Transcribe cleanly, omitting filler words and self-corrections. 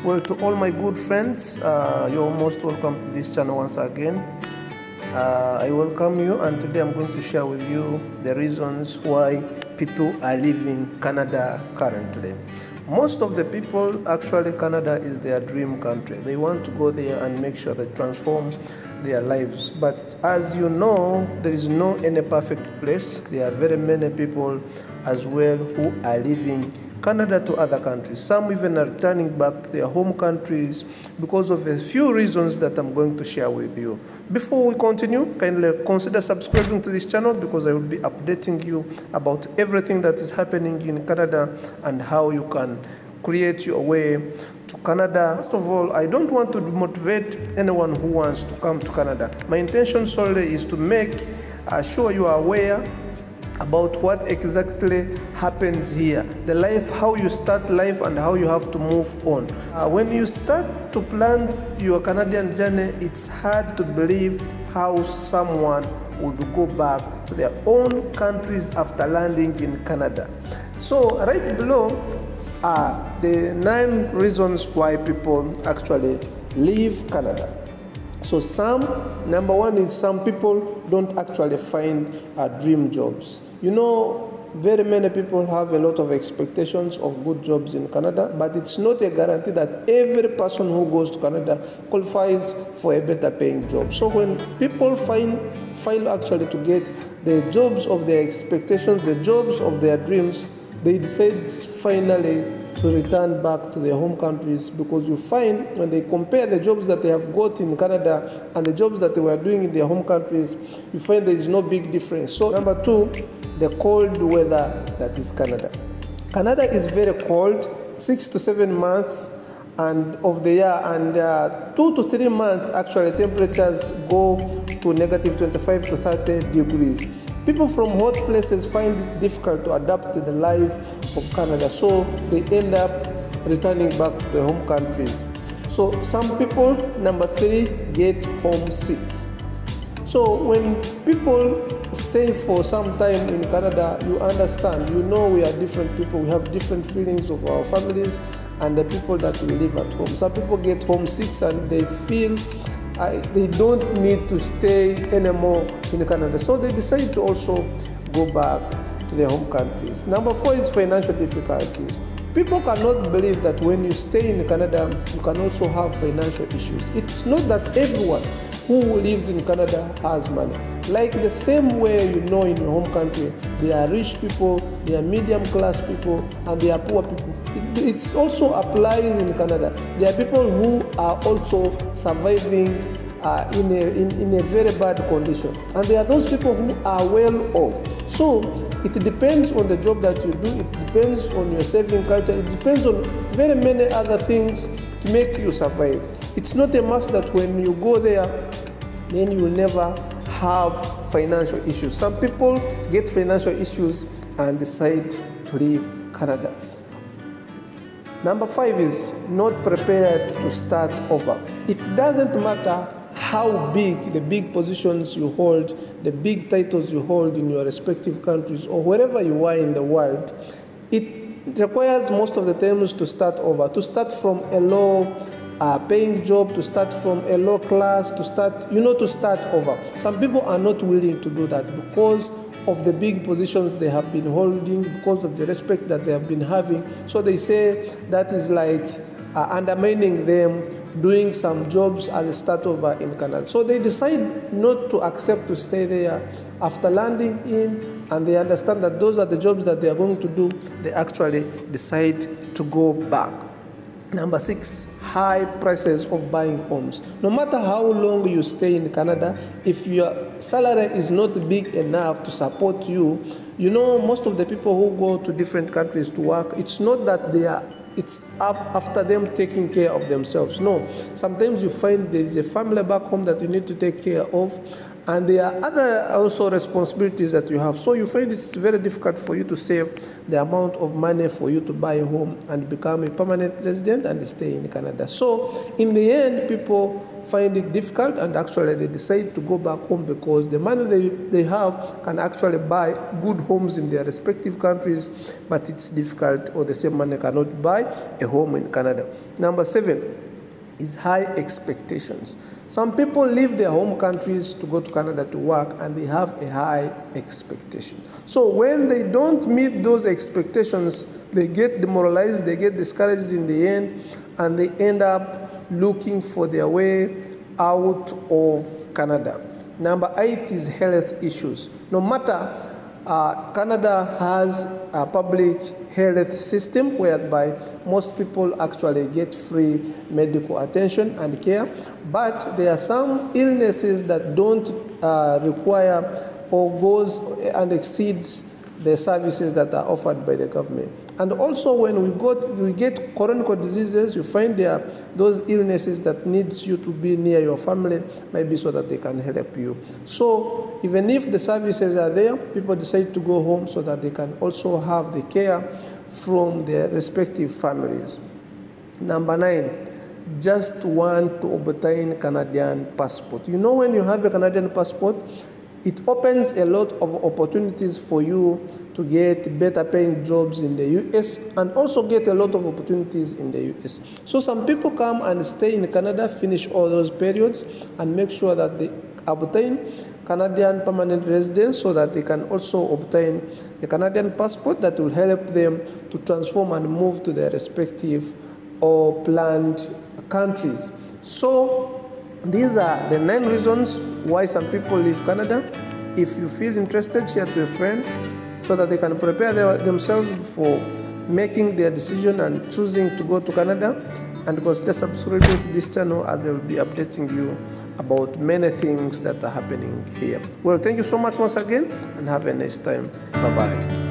Well, to all my good friends, you're most welcome to this channel once again. I welcome you, and today I'm going to share with you the reasons why people are leaving Canada currently. Most of the people, actually, Canada is their dream country. They want to go there and make sure they transform their lives. But as you know, there is no any perfect place. There are very many people as well who are leaving Canada to other countries. Some even are returning back to their home countries because of a few reasons that I'm going to share with you. Before we continue, kindly consider subscribing to this channel because I will be updating you about everything that is happening in Canada and how you can create your way to Canada. First of all, I don't want to motivate anyone who wants to come to Canada. My intention solely is to make sure you are aware about what exactly happens here, the life, how you start life and how you have to move on. When you start to plan your Canadian journey, it's hard to believe how someone would go back to their own countries after landing in Canada. So right below are the 9 reasons why people actually leave Canada. So number one is some people don't actually find dream jobs. You know, very many people have a lot of expectations of good jobs in Canada, but it's not a guarantee that every person who goes to Canada qualifies for a better paying job. So when people fail actually to get the jobs of their expectations, the jobs of their dreams, they decide finally to return back to their home countries, because you find when they compare the jobs that they have got in Canada and the jobs that they were doing in their home countries, you find there is no big difference. So number 2, the cold weather that is Canada. Canada is very cold, 6 to 7 months of the year, and 2 to 3 months actually temperatures go to negative 25 to 30 degrees. People from hot places find it difficult to adapt to the life of Canada, so they end up returning back to their home countries. So some people, number 3, get homesick. So when people stay for some time in Canada, you understand, you know, we are different people, we have different feelings of our families and the people that we live at home. Some people get homesick and they feel they don't need to stay anymore in Canada, so they decide to also go back to their home countries. Number 4 is financial difficulties. People cannot believe that when you stay in Canada, you can also have financial issues. It's not that everyone who lives in Canada has money. Like the same way, you know, in your home country, there are rich people, there are medium class people, and there are poor people. It also applies in Canada. There are people who are also surviving in a very bad condition, and there are those people who are well off. So it depends on the job that you do, it depends on your saving culture, it depends on very many other things to make you survive. It's not a must that when you go there, then you will never have financial issues. Some people get financial issues and decide to leave Canada. Number 5 is not prepared to start over. It doesn't matter how big the big positions you hold, the big titles you hold in your respective countries or wherever you are in the world, it requires most of the times to start over, to start from a low paying job, to start from a low class, to start over. Some people are not willing to do that because of the big positions they have been holding, because of the respect that they have been having. So they say that is like undermining them doing some jobs as a start over in Canada. So they decide not to accept to stay there after landing in, and they understand that those are the jobs that they are going to do. They actually decide to go back. Number 6, high prices of buying homes. No matter how long you stay in Canada, if your salary is not big enough to support you, you know, most of the people who go to different countries to work, it's not that it's after them taking care of themselves. No, sometimes you find there is a family back home that you need to take care of, And there are other also responsibilities that you have. So you find it's very difficult for you to save the amount of money for you to buy a home and become a permanent resident and stay in Canada. So in the end, people find it difficult, and actually they decide to go back home because the money they have can actually buy good homes in their respective countries, but it's difficult, or the same money cannot buy a home in Canada. Number 7 is high expectations. Some people leave their home countries to go to Canada to work, and they have a high expectation. So when they don't meet those expectations, they get demoralized, they get discouraged in the end, and they end up looking for their way out of Canada. Number 8 is health issues. No matter Canada has a public health system whereby most people actually get free medical attention and care, but there are some illnesses that don't require or goes and exceeds the services that are offered by the government. And also when we get chronic diseases, you find there are those illnesses that needs you to be near your family, maybe so that they can help you. So even if the services are there, people decide to go home so that they can also have the care from their respective families. Number 9, just want to obtain Canadian passport. You know, when you have a Canadian passport, it opens a lot of opportunities for you to get better paying jobs in the US and also get a lot of opportunities in the US. So some people come and stay in Canada, finish all those periods, and make sure that they obtain Canadian permanent residence so that they can also obtain a Canadian passport that will help them to transform and move to their respective or planned countries. So these are the 9 reasons why some people leave Canada. If you feel interested, share to a friend so that they can prepare themselves for making their decision and choosing to go to Canada. And consider subscribing to this channel, as I will be updating you about many things that are happening here. Well, thank you so much once again, and have a nice time. Bye-bye.